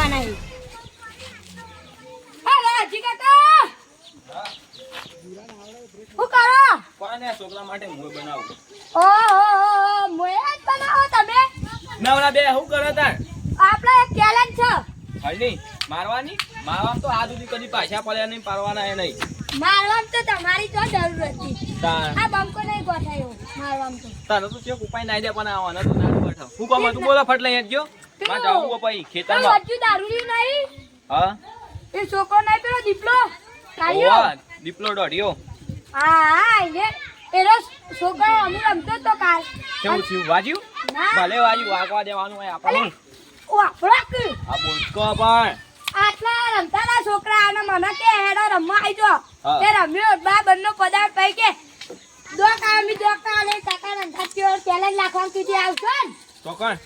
કરતા નહીં. અરે હજી કાકા શું કરો? કોને છોકરા માટે મોય બનાવું. ઓહો મોય જ બનાવો તમે? નવરા બે શું કરે તાર? આપણે એક ચેલેન્જ છે. હળની મારવાની મારવા તો આ સુધી કદી પાછા પડ્યા નહીં, પાડવાના એ નહીં. મારવામાં તો તમારી તો જરૂર હતી. તાર આ બંકો નહીં ગોઠાયો મારવામાં તો. તને તો ચેક ઉપાય નાઈ દે પણ આવવાના તો નાનું બેઠો. હું કહું તું બોલો ફટ લઈ હેડજો. માં જાવું પછી ખેતરમાં. હજુ દારૂ નહીં? હા એ છોકરો નહીં પેલો દીપલો કાઢ્યો. ઓવા દીપલો દોડ્યો. હા એનો છોકરો અમે રમતો તો કાલ. કેવું થયું? વાજ્યું? ના ભલે વાજ્યું, વાગવા દેવાનું હોય આપણને. વાપરાક આ બોલકો પણ આટલા રમતા ના છોકરા અને મને કે હેડો રમવા આવી જો. હા. તે રમ્યો બા બંનો પદાર્થ પઈ કે દોકા ને કાકા રંધાત્યો ચેલેન્જ રાખવાનું કીધી આવશો ને તો કોણ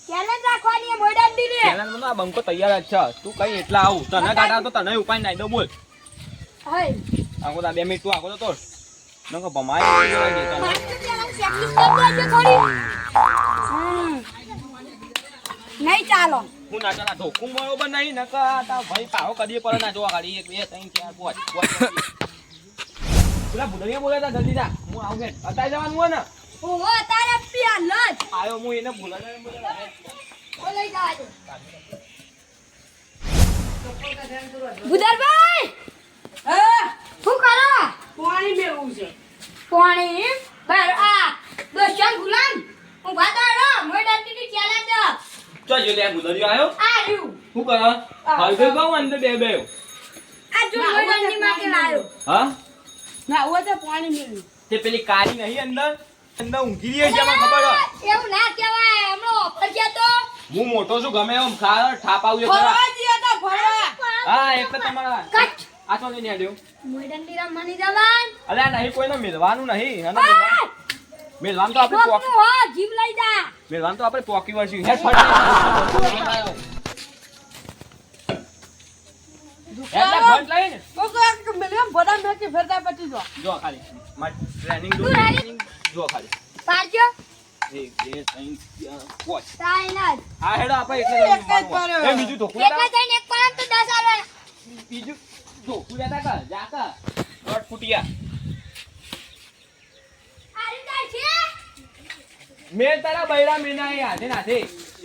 ચેલેન્જ રાખવાની એ મોડન દીને. ચેલેન્જ નો આ બંકો તૈયાર જ છે. તું કઈ એટલા આવું તને કાઢા તો તને ઉપાય નાઈ દો. બોલ હઈ આખો તો 2 મિનિટ તું આખો તો તોડ નકો ભમાય દે તને. નહીં ચાલો. હું ના ચાલા ધોકું બરોબર નહીં નકા તા ભાઈ પાહો કદી પર ના જોવા ગાડી 1 2 3 4 5 પેલા બુડરિયા બોલે તા જલ્દી જા. હું આવું કે અત્યારે જવાનું હોય ને. ઓહો તારે પ્યાલ જ આયો હું એને ભૂલાને બોલે. ઓ લઈ જા આજે બુદરભાઈ હા શું કરો? પાણી મેળવું છે. પાણી બર આ દોસ્તન ગુલામ હું વાતાડો મોડન દીની ચેલેન્જ ચો જો લે બુડરિયો આયો. આયુ શું કરો? હાલ તો કહું અંદર બે આ જો મોડન ની માટે લાયો. હા ના ઓ તો પાણી મેળવું. તે પેલી કાળી નહીં અંદર અંદર ઊંઘી રહી છે મને ખબર હોય. એવું ના કહેવાય હમણો ઓફર ગયા તો હું મોટો છું ગમે એમ ખા ઠાપ આવ્યો ખરા. ફરવા જઈએ તો ફરવા. હા એટલે તમારા કટ આ તો લઈને આડ્યો. મોડન ની રમવાની જવાન અલ્યા નહીં કોઈને મિલવાનું નહીં. અને મિલવાનું તો આપણે પોક હો જીવ લઈ જા. મિલવાનું તો આપણે પોકી વર્ષી હેડ ફટ એટલે ફટ લઈને ઓ કે મિલિયન ભડા મેકી ફરતા પછી જો. જો ખાલી માર ટ્રેનિંગ તું ready? જો ખાલી પાડજો 1 2 3 4 સાઈન જ હા હેડો આપણે એટલે એક જ પાડ્યો. એ બીજું ધોકું એકલા લેતા જઈને એક પાડ તો 10 આવે. બીજું ધોકું લેતા કર જા કર રોટ ફૂટિયા આ રીતે છે મેં તારા બૈરા મેના એ હાથે નાથે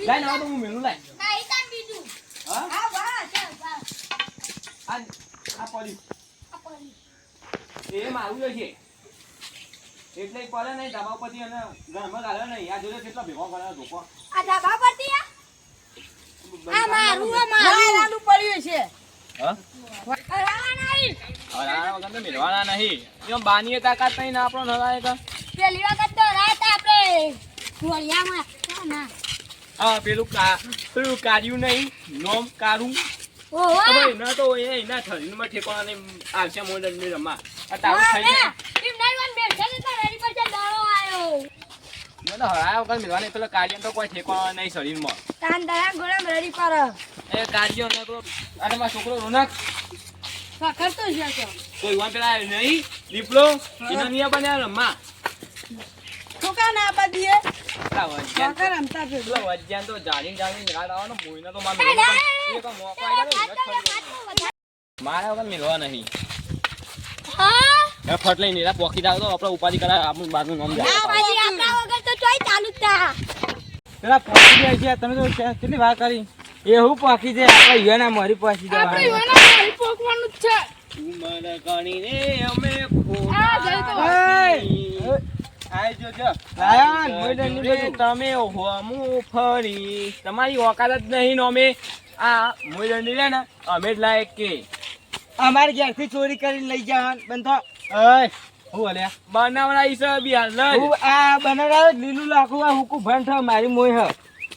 લાઈ ના તો હું મેલું લાઈ કાઈ તાન બીજું. હા હા વાહ ચાલ વાહ આ પડી આપણી એ મારું છે એટલે પડે નહીં ધાબા પરથી અને ઘરમાં ગાળ્યો નહીં. આ જોડે કેટલો ભેગો કર્યો ધોકો. આ ધાબા પરથી આ મારું નાનું પડ્યું છે. હા હરાવા નહીં. હરાણા વગર તો મિલવાના નહીં. એમ બાનીએ તાકાત નહીં ને આપણો નરાય તો પેલી વખત તો રાત આપણે ઢોળિયામાં ના હા પેલું કાર્યું નહીં નોમ કારું ઓહો ખબર ના તો એ એના શરીરમાં ઠેકાણા નહીં આવશે મોડલ ની રમવા. આ તારું હા થઈ બે જાય એમ નહીં વન બેઠા ને તો રેડી પર દાડો આયો મને તો હરાયા વગર મિલવાની પેલા કાર્ય તો કોઈ ઠેકાણા નહીં શરીરમાં. તાન દરા ગોળમ રેડી પર એ કાર્ય ને તો અને મારો છોકરો રોનક ખખડતો છે તો. તો ઈવાન પેલા નહીં દીપલો એના નિયા બન્યા રમવા. છોકરા ના આપા દીએ. પેલા વજ્જાન છોકરા રમતા છે. પેલા વજ્જાન તો જાણી નિરાળ આવવાનો મોઈને તો માર મિલવાનો પણ એ તો મોકો આવી ગયો ને મારા વગર મિલવા નહીં. હા એ ફટ લઈને એરા પોકી દાવ તો આપણે ઉપાધિ કરાય આપણું બારનું નામ જાય. આ બાજી આપણા વગર તો ચોય ચાલુ જ તા પેલા પોકી જાય છે તમે તો કેટલી વાર કરી એવું પોકી છે આપણે યુવાના મારી પોકી આપણે જવાનું યુવાના મારી પોકવાનું જ છે. ઉમર ગણીને અમે આ જઈ તો આય જોજો લાયન મોઈડન ની બધું તમે હોમું ફરી તમારી ઓકાત જ નહીં નો અમે આ મોઈડન ની લે ને અમે જ લાયક કે અમારે ઘેરથી ચોરી કરીને લઈ જવાનું બંધો ઓય હું અલ્યા બનાવડા ઈસા બી હાલ હું આ બનાવડાવે લીલું લાખું આ હુકુ ભણ થયો મારી મોય હ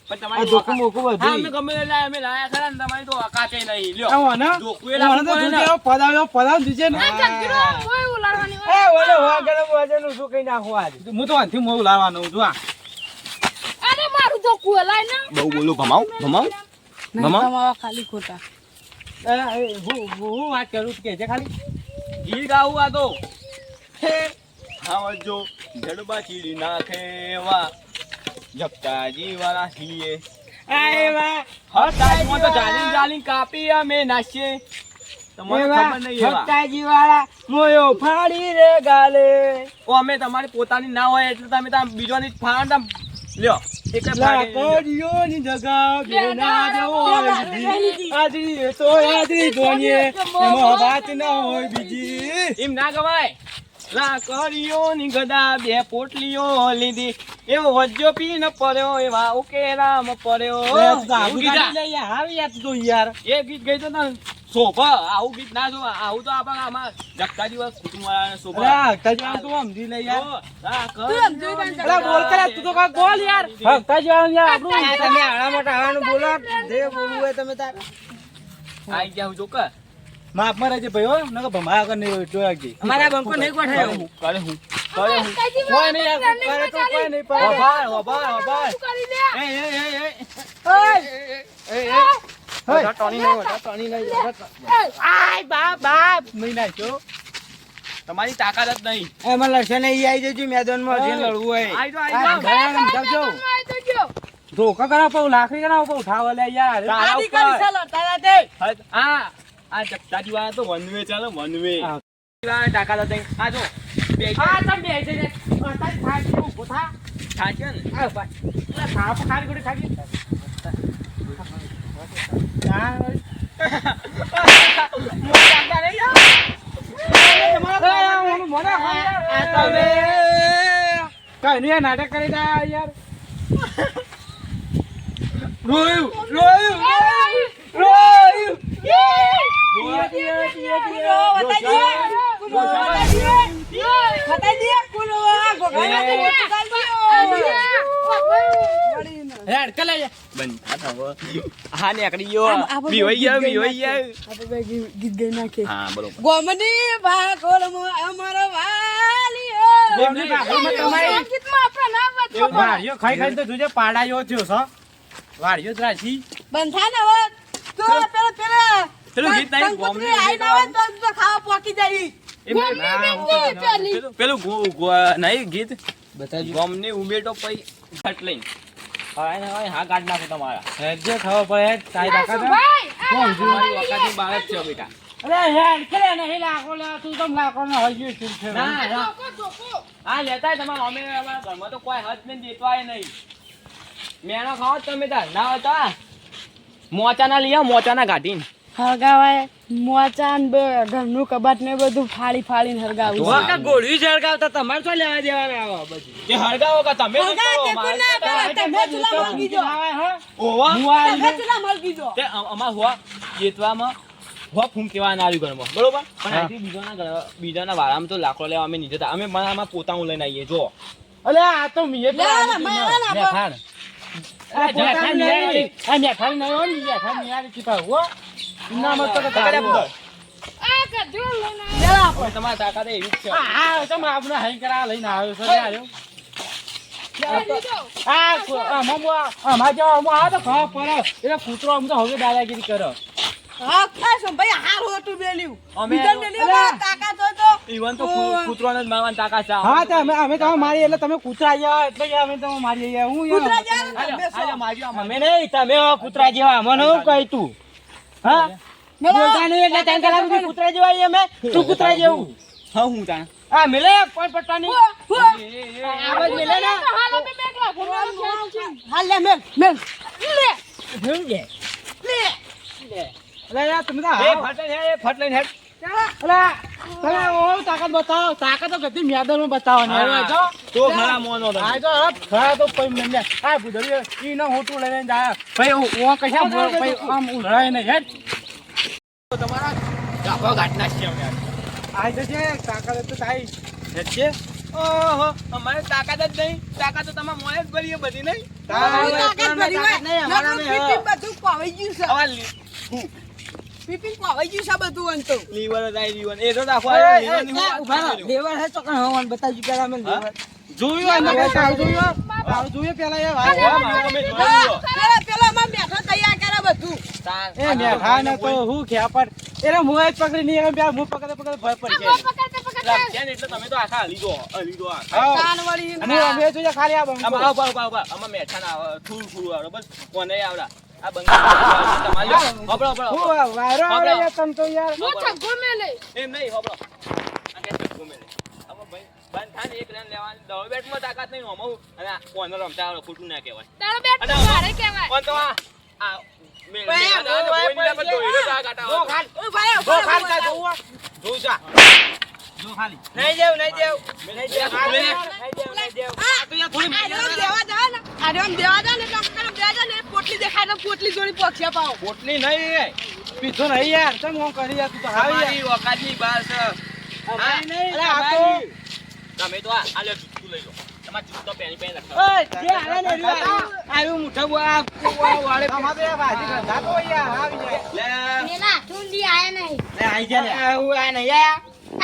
પણ આ તમારી ધોકું મોકું હા બધું અમે ગમે તે લાયા અમે લાયા ખરા ને તમારી તો ઓકાતે નહીં લ્યો આવો ને ધોકું એ ઓને લાગુ તો પડે ને. જોજે પદાવ દીજે ને કોઈ ઉલાડવાની એ ઓલે હોવા ગરમ વજન શું કઈ નાખું આજ હું તો આથી મોં લાવવાનું છું આ અરે મારું તો કુલાય ને. બહુ બોલું ભમાવ ભમાવ ભમાવ તમારા ખાલી ખોટા. હું વાત કરું કે છે ખાલી ગીત ગાવું આ તો હે આવજો જડબા ચીડી નાખે વા જપતાજી વાળા હીએ હર ટાઈમમાં તો જાલીને કાપી અમે નાખીએ તમને ખબર નહીં એવા વાળા મોયો ફાડી રે ગાલે ઓ અમે તમારી પોતાની ના હોય એટલે તમે તાર બીજોની ફાડ તાર લ્યો એક લાકડીઓની જગા બેના જવો આજી તો આજી ધોનીએ એમાં વાત ના હોય બીજી એમ ના ગવાય લાકડીઓની ગદા બે પોટલીઓ લીધી એવો વજ્જો પી ન પડ્યો એવા ઉકેરામ પડ્યો એવું ગીત એ ગીત ગઈ તો તને શોભા આવું ગીત ના જો આવું તો આપણે આમાં જગતા દિવસ કુટુંબવાળાને શોભા આઈ ગયા હું જોકર માફમાં રહેજે ભાઈ હો નકર ભમા કર નહીં જોયા અમારા બંકો નહીં કોઠાયો કરે હું કોઈ નહીં યાર કરે તો કોઈ નહીં પાડે હોબાર કરી લે તમારી તાકાત જ નહીં એમાં લડશે ને ઈ આવી જજો મેદાનમાં જે લડવું હોય આઈ જો ધોકા કરાવ પાઉ લાકડી કરાવ પાઉ ઉઠાવ લે યાર આ જગતાજી વાળા તો વનવે ચાલે વનવે હા. તાકાત જ નહીં આ જો બે થાક્યો ને કઈ નહીં નાટક કરી દે યાર રોયું હા ને આકડી ગયો બીવાઈ ગયા ગીત ગઈ નાખે હા બરોબર ગોમની ભાગોળમાં અમારો વાલીઓ ગોમની ભાગોળમાં તમારી ગીતમાં આપણા નામ વાત વાળ્યો ખાઈ ખાઈને તો જોજે પાડાયો થયો છો વાળ્યો જ રાશી બંધ થાય ને હવે તો પેલા પેલું ગીત નહીં ગોમની આઈ ના હોય તો ખાવા પોકી જાય પેલું નહીં ગીત ગોમની ઉમેટો પઈ ઘટ લઈને હા કાઢ નાખો તમારા જે ખાવા પડે તાઈ તાકાત તમારી વખતની બાળક છે બેટા અરે હેડ કરે નહીં લાખો લે તું તમ લાખો ને હજી શું છે ના હા લેતાય તમારા અમે અમારા ઘરમાં તો કોઈ હદ નહીં દેતવાય નહીં મેણો ખાઓ તમે તાર ના હતા મોચાના લઈ આવો મોચાના કાઢીને હરગાવાય મોચાન ઘરનું કબાટ ને બધું ફાડીને હરગાવું ગોળી સળગાવતા તમારે તો લેવા દેવાના આવો બધું કે હળગાવો કે તમે જ કરો તે અમાર હોવા જેતવામાં હોવા ફૂમ કેવા ના આવ્યું ઘરમાં બરોબર પણ અહીંથી બીજાના વાળામાં તો લાકડો લેવા અમે નહીં જતા અમે આમાં પોતાનું લઈને આવીએ જો અલે આ તો મીએ મેઠાણ તમારા તાકાત એવી જ છે લઈને આવ્યો છે આવ્યો એટલે કૂતરો આમ તો હવે દાદાગીરી કરો ઈવન તો કૂતરોને જ મારવાની તાકાત છે હા તો અમે તમે મારી એટલે તમે કૂતરા જેવા એટલે કે અમે તમે મારી ગયા હું અમે નહીં તમે કૂતરા જેવા અમને હું કહી તું હા બોલતા નહીં એટલે તને કલાક સુધી કૂતરા જેવા આવીએ અમે તું કૂતરા જેવું હા હું તાણ હા મિલે કોઈ પટ્ટાની આવાજ મિલે ને અરે યાર તમે ફટ લઈને હેડ તમે ઓ તાકાત બતાવો તાકાત તો કદી મેદાનમાં બતાવવાની જો તો ખરા મોનો આ તો ખરા તો કોઈ મને આ બુધરી ઈ ન હોટું લઈને જાય ભાઈ ઓ કશા ભાઈ આમ ઉલરાય ને હેડ તમારા ગાભા ઘાટના છે અમે આ તો છે તાકાત તો તાઈ હેડ છે ઓહો અમારે તાકાત જ નહીં તાકાત તો તમારે મોય જ ભરીએ બધી નહીં તાકાત નહીં અમારા પીપીન પાવાઈ ગયું છે બધું અંતો લીવર જ આઈ લીવર એ તો રાખો લેવર હે તો કણ હવાન બતાવજો પેલા અમે લેવર જોયું અમે જોયું પેલા એ પેલા માં બેઠો તૈયાર કરે બધું એ મેઠા ને તો હું ખ્યા પર એટલે મોય જ પકડી નહીં બે હું પકડે ભય પડી જાય રમશે ને એટલે તમે તો આખા હલી દો આખા. હા. કાન વળી અને અમે જોઈએ ખાલી આ બંકો. આમાં આવો, આમાં મેઠાના આવે, થોડું આવે, બસ કોને આવડા આ બંગા તમારી હબળો હું આ વાયરો આવે યાર તમ તો યાર. હું છગ્ગો મેલે એમ નહીં હબળો આ કે ચક્કુ મેલે આમાં ભાઈ બંધ થાય ને એક રન લેવાની દળ બેટમાં તાકાત નહીં હમો અને કોને રમતા આવડે ખોટું ના કહેવાય તારો બેટ અને મારે કહેવાય પણ તો આ મેં જો ખાલ. જો ખાલ કા જોવું આ. જોઉં જા. જો ખાલી. નહીં દેવ. નહીં દેવ. આ તો યાર થોડી પોટલી નહીં પીછો નહીં યાર. ચમ હું કરી યાર તું તો હાવ યાર. તમારી ઓકાતની બહાર છે અમારી નહીં. અરે આ તો તમે તો આ લે જૂતું લઈ લો તમારે જૂતો પહેરી પહેરી લખો ઓય જે આને ને રહ્યો. આયું મુઠા વાળે અમારે આ ભાજી ગંધા તો યાર આવી જાય. લે પેલા ઠુંડી આયા નહીં. લે આઈ જા લે. હું આ નહીં આયા.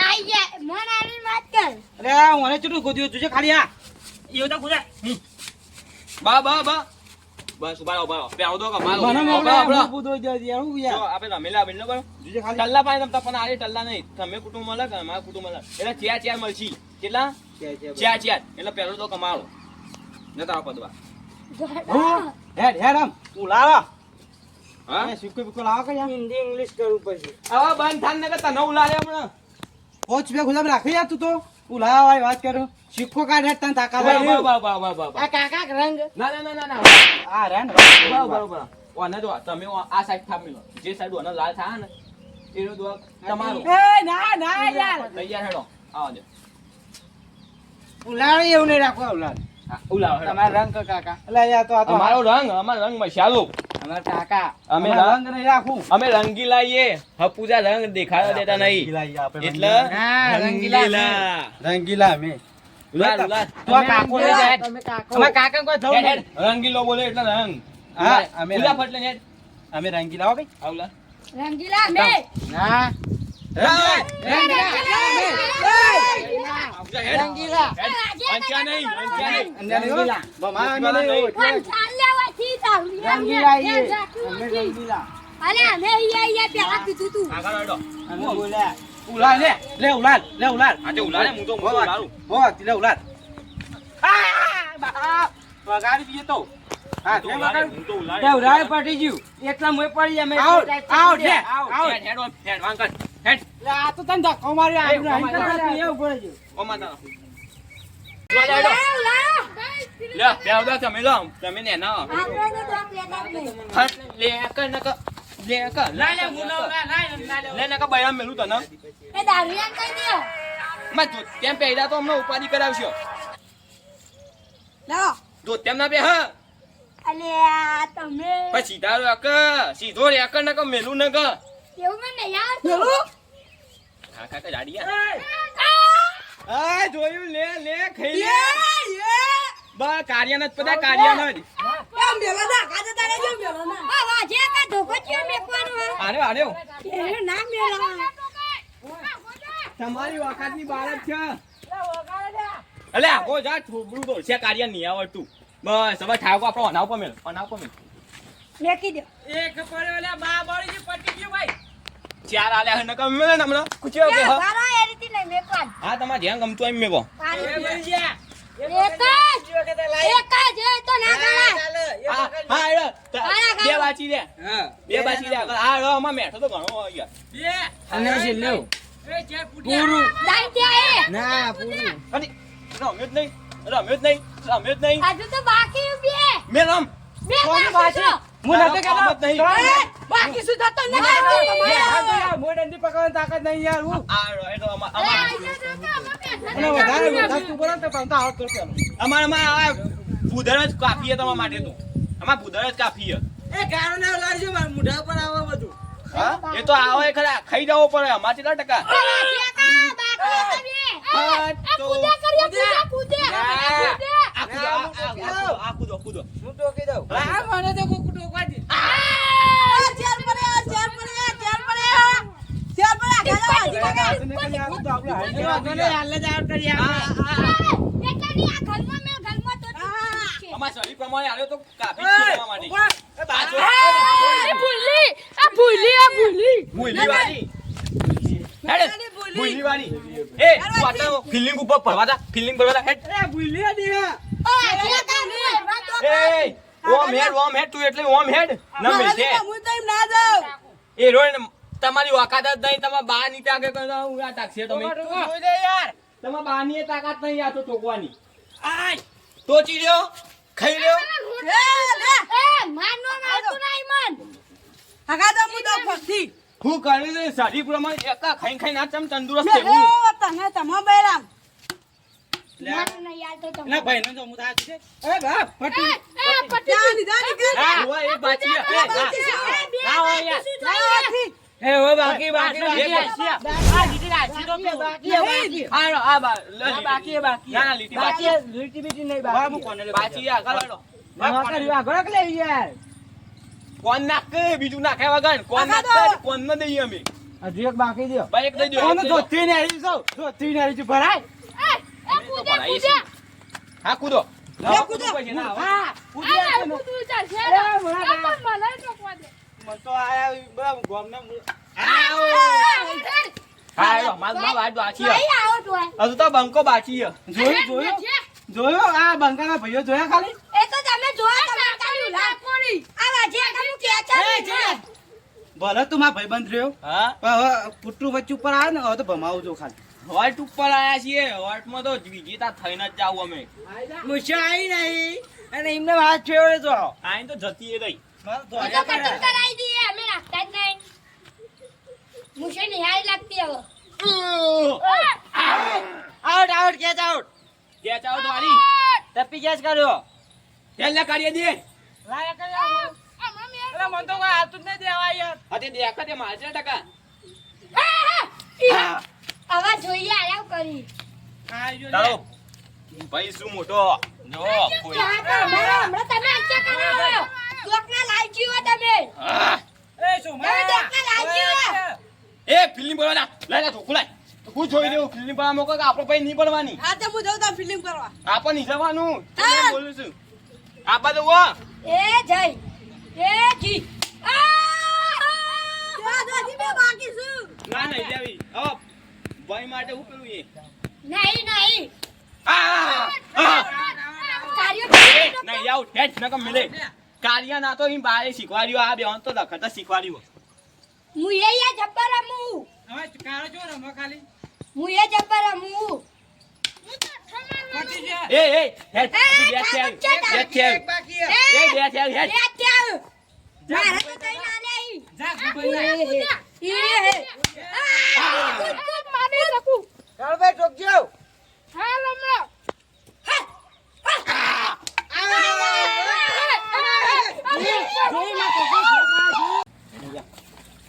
આઈ ગયા. મન આની વાત કર. અરે હું મને ચૂટું ગોદ્યું જોજે ખાલી આ. ઈયો તો ગુજા. બા બસ ઉભા પેવ દો કમાલો મને ઉભા, ઉભા. મોકલે બુદો દે યાર હું જો યાર. આપણે રમેલા બિલ કરો જોજે ખાલી. ટલ્લા પાણી રમતા પણ આ ટલ્લા નહીં તમે કુટુંબ મળે કે અમારા કુટુંબ મળે એટલે ચાર મળશી કેટલા ચાર એટલે પહેલો તો કમાલો નતા પદવા હું હેડ આમ ઉલાવા. હા એ સિક્કો બિક્કો લાવો કે યાર. હિન્દી ઇંગ્લિશ કરું પછી. હવે બંધ થાન ને કે તને ઉલાડે હમણાં પોચ બે ગુલાબ રાખી યાર તું તો. ઉલાવા વાળી વાત કરું. સિક્કો કાઢ હેડ તને તાકાત આવે. બા આ કાકા રંગ ના આ રે ને. બરાબર ઓને જો તમે આ સાઈડ થામી લો જે સાઈડ ઓને લાલ થાય ને એનો દો તમારો એ ના યાર. તૈયાર હેડો આવો દે ઉલાવ એવું નહીં રાખો ઉલાવ. ઉલાવ હેડો તમારા રંગ કાકા એટલે યાર તો આ તો અમારો રંગ મસાલો અમારા કાકા અમે રંગ નહીં રાખું. અમે રંગીલા એ હપુજા રંગ દેખાડવા દેતા નહીં એટલે હા, રંગીલા. રંગીલા મે. ઉલાડ તો આ કાકો લઈ જાય. તમે કાકો અમાર કાકા કોઈ થવું નહીં. રંગીલો બોલે એટલે રંગ હા, અમે ઉલા રંગ. ફટલે ને અમે રંગીલા હો ભાઈ. આવલા રંગીલા મે. ના રંગીલા અંચા નહીં રંગીલા. મમા અમે નહીં. પણ ચાલ લેવાથી તારું. રંગીલા એમ એ. રાખવું અમે નથી. રંગીલા. અરે અમે અહીંયા પેલા કીધું તું. આગળ હેડો અમે બોલ્યા. ઉલાડ લે ઉલાડ. આજે ઉલાડે હું તો ઉલાડું હો લે ઉલાડ. આ બા વગાડી દીએ તો. હા તો તે ઉલાડે વગાડ. હું તો ઉલાડે તે ઉડાય પટી ગયું એટલા મોય પડી અમે આઉટ લે આઉટ. હેડ હેડ વાંકર હેડ લે આ તો તને ધક્કો મારી આવ્યું એ, નહીં અમારે કરતા એવું પડે છે. ઓમાં તારો લાવ, લાવ. લે બેવ દો તમે લો તમે ને ના આપણે તો ડોક લેતા જ નહીં. હટ લે કર નક લે કર લે નક બયામ મેલું તને એ દારૂડિયા કઈ દે. માં જો તેમ પહેલા તો અમને ઉપાધિ કરાવશો લાવો. જો તેમ ના બે હા અલ્યા તમે પછી સીધા રક સીધો રે કર નક મેલું નક એવું મને યાર થોડું. હા કાકા જાડિયા આ જોયું લે ખાઈ લે બા કાર્યન જ પદા કાર્યન જ આ વાજે કા ધોકો ચિયો મેકવાનું હે? આરે એ ના મેળા. તમારી વખતની બાળક છે અલે આગો જા થોબડું તો છે કાર્ય નહીં આવડતું બસ હવે ઠાકો આપણો અનાવ પર મેલ મેકી દો. એક પડ્યો લે બા બળી જે પટી ગયું ભાઈ. ચાર આલે હે નકમ મેલે ને હમણાં કુચ્યો કે ક્યાં હા વાળા એ રીતે નહીં મેકવાનું. હા તમારે ધ્યાન ગમતું એમ મેકો પાણી પીઓ. ગયા. એક જ એ તો ના ગણાય. હા એડો બે બાચી દે હા. બે બાચી દે આ રો માં મેઠો તો ઘણો હોય યાર અને છે લેવું પૂરું. દાઈ ત્યાં એ. ના પૂરું અને રમ્યો જ નહીં હજુ તો બાકી ઉભી. મે રમ બે કોની બાકી બાકી? છો. હું નતો કહેતો. કામ જ નહીં. એ, બાકી શું થતો નથી. હા તો યાર મોય ડંડી પકડવાની તાકાત નહીં યાર હું. આ રો એડો અને વધારે તું બોલો તો પણ તો આવડતો છે. અમારામાં આ ભૂદર જ કાફી છે તમારા માટે તો અમાર ભૂદર જ કાફી છે એ ગારો ના લાડજો માર મુઢા પર આવે બધું. હા એ તો આવે ખરા ખાઈ જવો પડે અમાર કેટલા ટકા હા, તો આ કૂદો હું તો કહી દઉં. હા મને તો કોક ટોકવા દે. અમાર શરીર પ્રમાણે આવ્યો તો કાફી જ છે અમારા માટે પાછો ભૂલી ભૂલી વાળી હેડ ભૂલી વાળી એ તું આટલા ફિલિંગ ઉપર ભરવા જા ફિલિંગ ભરવા જા હેડ એ ભૂલ્યા દે એ ઓમ હેડ તું એટલે ઓમ હેડ નમે છે એ રોય તમારી વાકાત જ નહીં તમાર બા ની તાકે કરતા હું આ તાકશે તમે જોઈ દે યાર તમાર બા ની તાકાત નહીં આ તો ટોકવાની આય ટોચી રહ્યો ખાઈ રહ્યો હું કરી દે સાડી પ્રમાણે એકા ખાઈ ખાઈ ના તમ તંદુરસ્ત છે હું ના ભાઈ નો તો હું થાક છે એ બાપ ફટી હા હોય એ બાચી ના હોય યાર એ હો બાકી બાકી આ લીટી રાખી તો બાકી આ બાકી ના ના લીટી બાકી લીટી બીટી નહીં બાકી હું કોને લે બાચી આગળ હેડો ના કરી આગળ કે લે યાર કોણ નાખે બીજું નાખે વગર કોણ નાખે કોણ ન દઈએ અમે હજુ એક બાકી દો ભાઈ એક દઈ દો કોને ધોતી ને આવી છો ધોતી ને આવી છું ભરાય હા કૂદો હા કૂદી મન તો આયા બરાબર ગોમના હા એલો માર વાત બાચી હજુ તો બંકો બાચી જોયું આ બંકાના ભાઈઓ જોયા ખાલી ભલે તું મારા ભાઈબંધ રહ્યો હા પણ હવે પુટ્ટું વચ્ચે ઉપર આવે ને હવે તો ભમાવું જો ખાલી હોટ ઉપર આયા છીએ હોટમાં તો વિજેતા થઈને જ જાવ અમે મુશા આવી નહીં અને એમને વાત છેવડે જો આઈ તો જતી એ રહી out out catch out catch out વાળી ટપ્પી કેચ કર્યો તેલને કાઢી દે લાયા કર્યો અરે મન તો કોઈ હાથ જ નહીં દેવા યાર અતે દેખા તે મારજે ટકા આવા જોઈએ આરામ કરી ચાલો ભાઈ શું મોટો જો કોઈ હમણાં તમે અચ્છા કરો લોકના લાલચી હો તમે એ શું તમે લોકના લાલચી હો એ ફિલ્મ બોલવા જા લઈ લે ઠોકુ લાય હું જોઈ લેવું ફિલ્મ પર મોકો કે આપણો ભાઈ નહીં પડવાની હા તો હું જઉં તા ફિલ્મ કરવા આપણ નહીં જવાનું હું બોલું છું આપા તો વો એ જય એ જી બાકી છું ના નહીં લેવી હવે ભાઈ માટે હું કરું એ નહીં નહીં નહીં આઉટ હેડ ન કમ મિલે કાર્ય ના તો ઈ બારે શીખવાડ્યું આ બેન તો લખતા શીખવાડ્યું હું એ યા જબ્બર રમું હવે કાળો જો રમો ખાલી હું એ જબ્બર રમું પટી જા એ હેડ તું બેસ છે બેસ છે બાકી એ બેસ છે હેડ મારે તો કઈ ના લે જા ભાઈ ચાલ ભાઈ ટોકજો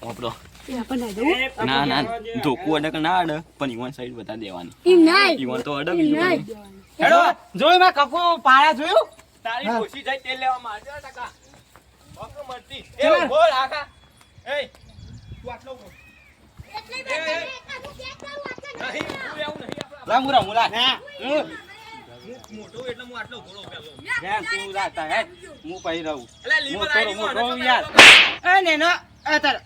આપણો ના ના ધોકું અડક ના અડ પણ ઈવન સાઈડ બતા દેવાની ઈવન તો અડક હેડો જોઈ મે કપો પાયા જોયું તારી ખુશી જાય તેલ લેવા મારજો ટકા બકરો મરતી એ બોલ આખા એ તું આટલો બોલ નહીં હું એવું નહીં લા મુરા મુલા મોટો એટલે હું આટલો ઘોડો પેલો બેન તું જાતા હે હું પહી રહું એટલે લીવર આઈ મોટો યાર એ ને ના એ તાર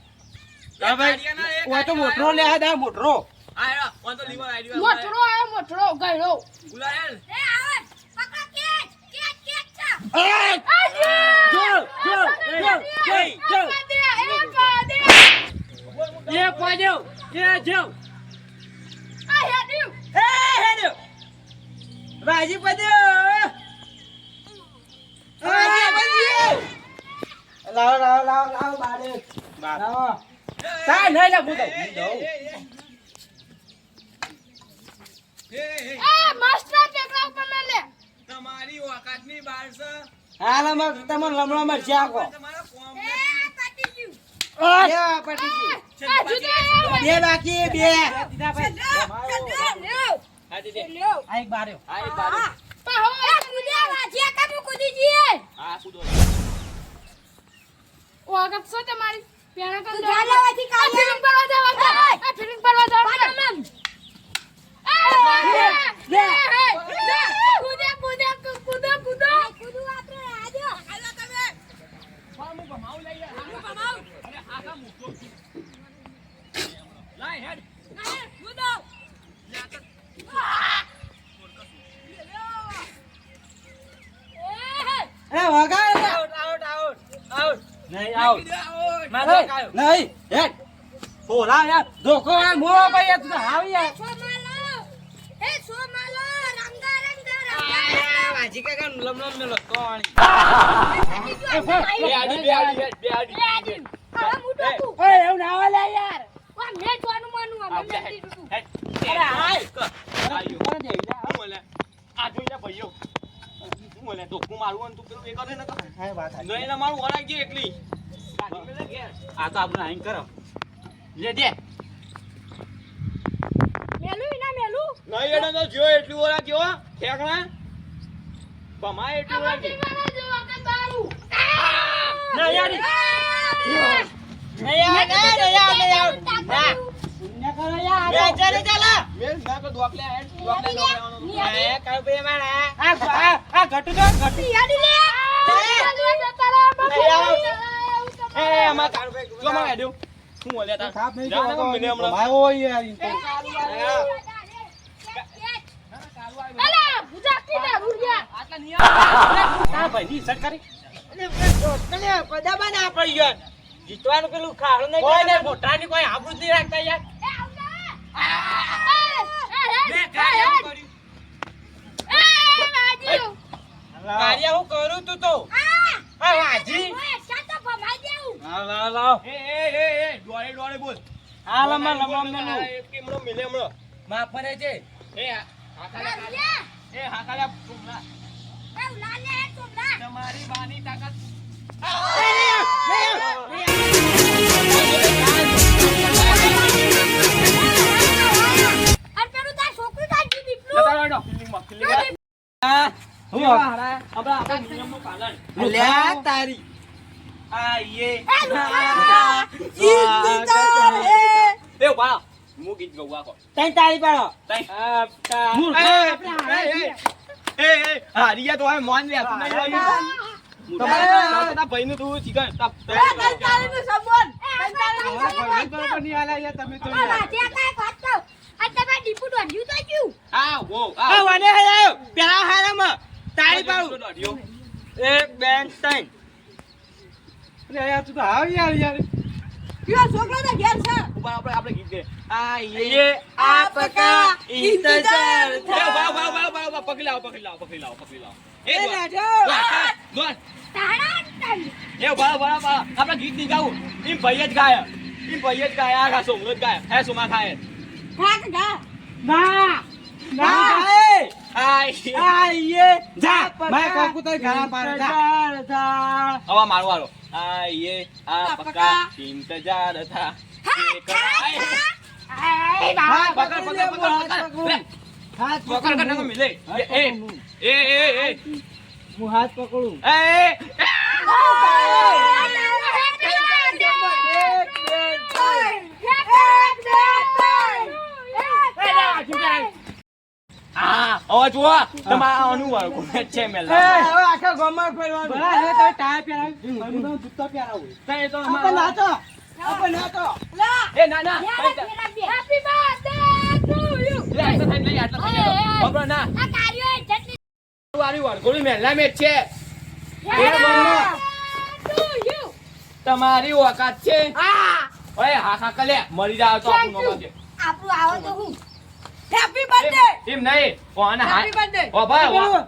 ભાઈ ઓ તો મોટરો લે આ દા મોટરો આ હેડો ઓન તો લીવર આઈ મોટરો આયો મોટરો ગયો ગુલાયલ એ આવે પકડ કેચ જો એ પાડ્યો એ જો એ હેડ્યો બાજી પડ્યો બાજી પડ્યો લાવ બારે લાવ તા નહીં લા હું દઉં તમારી ઓકાતની બહાર છે હાલ અમાર તમને લમણો માર જાકો તમારા કોમ યા પટી ગયું બે બાકી બે દીધા ભાઈ આ દે આ એક બાર્યો આ એક બારે આ કૂદો તમારી પેલા તું જા લેવાથી કાઢી ફિલ્મ કરવા જવા ફિલ્મ કરવા જવા લાય હેડ નહીં આઉટ મારે કાયો નહીં હેડ પોરા યાર ધોકો આ મો ભાઈ તું તો હાવ યાર વાજી કાકા લમ મેલો કોણી બે આડી ઓય એવું ના આવે લે યાર અરે હાય હું બોલે આ જોઈ લે ભાઈઓ હું બોલે ધોકું મારું અને તું પેલું એ કરે ને હા વાત નહીં ને મારું વરાઈ ગઈ એકલી ગાડી મેલે ઘેર આ તો આપણે આઈન કરો લે દે નહીં એડો તો જો એટલું વરા ગયો ઠેકણા કમાય એટલું વરા ગયો ના યાર નહીં કરો યાર બે ચાલે ચાલે મેલ ના તો દોકલે હેડ દોકલે એ કાય બે મારા આ ઘટુ તો ઘટુ એ અમાર કાર ભાઈ જો માં હેડ્યો શું બોલે તા થાપ નહીં જાને તો મિલે હમણાં માયો યાર ઈ તો આ ભાઈ ની સટ કરી તને પદાબા ના પડી યાર જીતવાનું પેલું ખાડો નહીં કોઈ ને મોટાની કોઈ આબરૂ જ નહીં રાખતા યાર મે કાય એમ કર્યું કાર્ય હું કરું તું તો હા વાજી લાવ એ ડોળે ડોળે બોલ આ લમા લમા એક કેમનો મિલે હમણાં માં ફરે છે એ હાકાલા ટુમલા તમારી બાની તાકાત તારી આ યે એ વાહ હું ગીત ગાઉં વાકો તઈ તારી પાડો તઈ એ હારિયા તો આ મોન લે તું નહીં લાગ્યું તારા ભાઈનું તું ચીકન આ વો આ વાને હાયો પેલા હારામાં તારી પાડું દોડ્યો એક બેન તઈ અરે યાર તું તો આવ યાર યાર ઉપર આપણે ગીત ગે આ યે આપકા ઇંતજાર એ વાહ પકડી લાવો એ દોડ એ વાહ આપણે ગીત નહીં ગાવું એમ ભાઈ જ ગાય આ ઘા સોમલો જ ગાય હે સોમા ખાય ના આ યે જા મેં કોકુ તો ઘણા પાડે જા હવા મારો વાળો આ યે આપકા ઇંતજાર થા પકડ કરને કો મિલે એ હું હાથ પકડું અવાજ જુઓ તમારા અનુવાળ કોને છે મેલ હવે આખા ગોમાં ફેરવાનું ભલા હવે તો ટાય પહેરાવી હું તો જૂતા પહેરાવું તઈ તો આપણે નાચો એ ના તમારી ઓકાત છે ઓય હા કલે મરી જાવ તો આપણું નોમ છે એમ નહીં કોને હા ઓ ભાઈ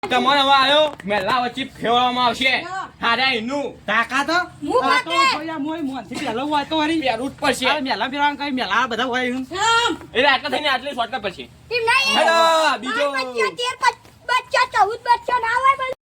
તમારે હવે આયો મેલા વચ્ચે ફેરવામાં આવશે હારે એનું તાકા તો હું આ તો પોતે. ભૈયા મોય મોનથી પહેલો હોય તો હરી રૂટ પર છે આ મેલા ફેરવાનું કઈ મેલા બધા હોય હું એટલે આટલા થઈને આટલી શોર્ટકટ પછી એમ નહીં હેલો બીજો બચ્ચા 13 બચ્ચા 14 બચ્ચા ના હોય